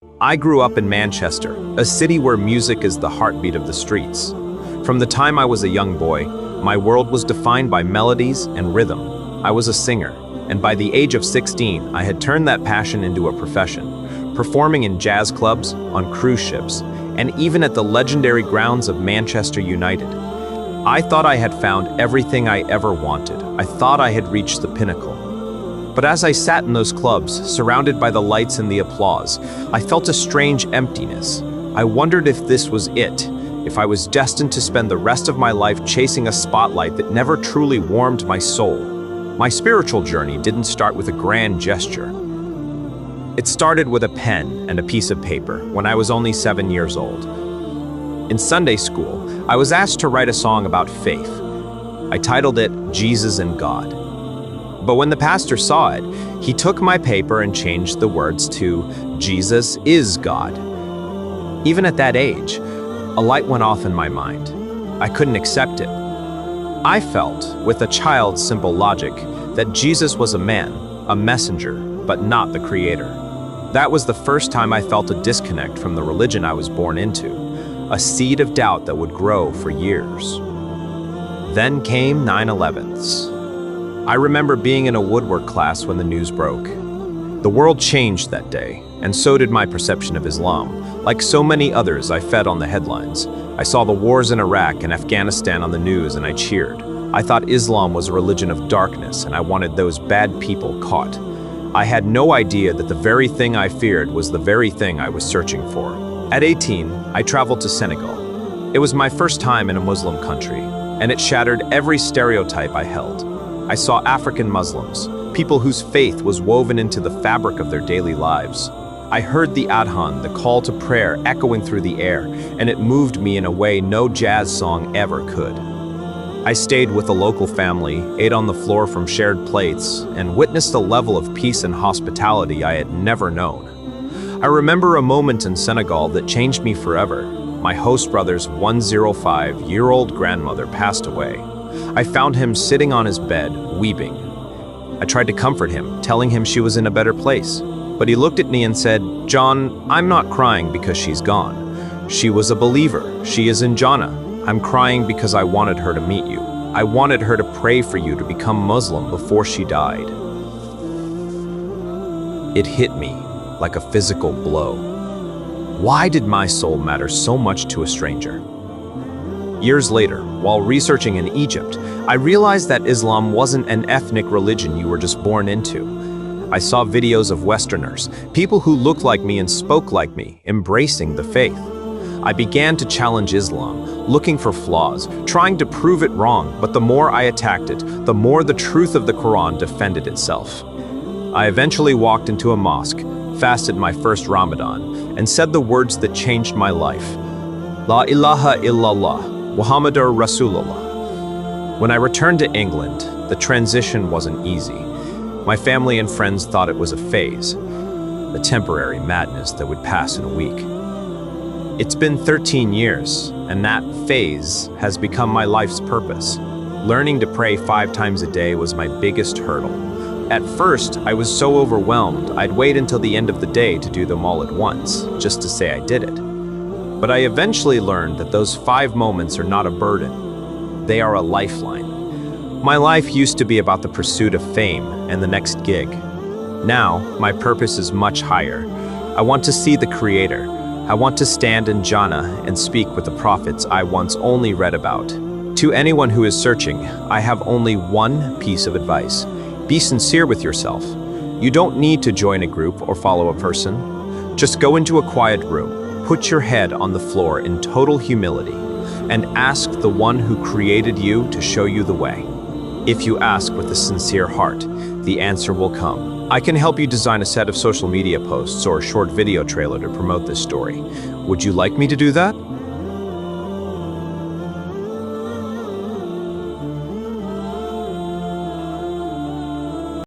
I grew up in Manchester, a city where music is the heartbeat of the streets. From the time I was a young boy, my world was defined by melodies and rhythm. I was a singer, and by the age of 16, I had turned that passion into a profession, performing in jazz clubs, on cruise ships, and even at the legendary grounds of Manchester United. I thought I had found everything I ever wanted. I thought I had reached the pinnacle. But as I sat in those clubs, surrounded by the lights and the applause, I felt a strange emptiness. I wondered if this was it, if I was destined to spend the rest of my life chasing a spotlight that never truly warmed my soul. My spiritual journey didn't start with a grand gesture. It started with a pen and a piece of paper when I was only 7 years old. In Sunday school, I was asked to write a song about faith. I titled it Jesus and God. But when the pastor saw it, he took my paper and changed the words to Jesus is God. Even at that age, a light went off in my mind. I couldn't accept it. I felt, with a child's simple logic, that Jesus was a man, a messenger, but not the creator. That was the first time I felt a disconnect from the religion I was born into, a seed of doubt that would grow for years. Then came 9/11s. I remember being in a woodwork class when the news broke. The world changed that day, and so did my perception of Islam. Like so many others, I fed on the headlines. I saw the wars in Iraq and Afghanistan on the news, and I cheered. I thought Islam was a religion of darkness, and I wanted those bad people caught. I had no idea that the very thing I feared was the very thing I was searching for. At 18, I traveled to Senegal. It was my first time in a Muslim country, and it shattered every stereotype I held. I saw African Muslims, people whose faith was woven into the fabric of their daily lives. I heard the adhan, the call to prayer, echoing through the air, and it moved me in a way no jazz song ever could. I stayed with a local family, ate on the floor from shared plates, and witnessed a level of peace and hospitality I had never known. I remember a moment in Senegal that changed me forever. My host brother's 105-year-old grandmother passed away. I found him sitting on his bed, weeping. I tried to comfort him, telling him she was in a better place. But he looked at me and said, "John, I'm not crying because she's gone. She was a believer. She is in Jannah. I'm crying because I wanted her to meet you. I wanted her to pray for you to become Muslim before she died." It hit me like a physical blow. Why did my soul matter so much to a stranger? Years later, while researching in Egypt, I realized that Islam wasn't an ethnic religion you were just born into. I saw videos of Westerners, people who looked like me and spoke like me, embracing the faith. I began to challenge Islam, looking for flaws, trying to prove it wrong, but the more I attacked it, the more the truth of the Quran defended itself. I eventually walked into a mosque, fasted my first Ramadan, and said the words that changed my life. La ilaha illallah, Muhammadur Rasulullah. When I returned to England, the transition wasn't easy. My family and friends thought it was a phase, a temporary madness that would pass in a week. It's been 13 years, and that phase has become my life's purpose. Learning to pray 5 times a day was my biggest hurdle. At first, I was so overwhelmed, I'd wait until the end of the day to do them all at once, just to say I did it. But I eventually learned that those 5 moments are not a burden. They are a lifeline. My life used to be about the pursuit of fame and the next gig. Now, my purpose is much higher. I want to see the Creator. I want to stand in Jannah and speak with the prophets I once only read about. To anyone who is searching, I have only one piece of advice. Be sincere with yourself. You don't need to join a group or follow a person. Just go into a quiet room, put your head on the floor in total humility, and ask the one who created you to show you the way. If you ask with a sincere heart, the answer will come. I can help you design a set of social media posts or a short video trailer to promote this story. Would you like me to do that?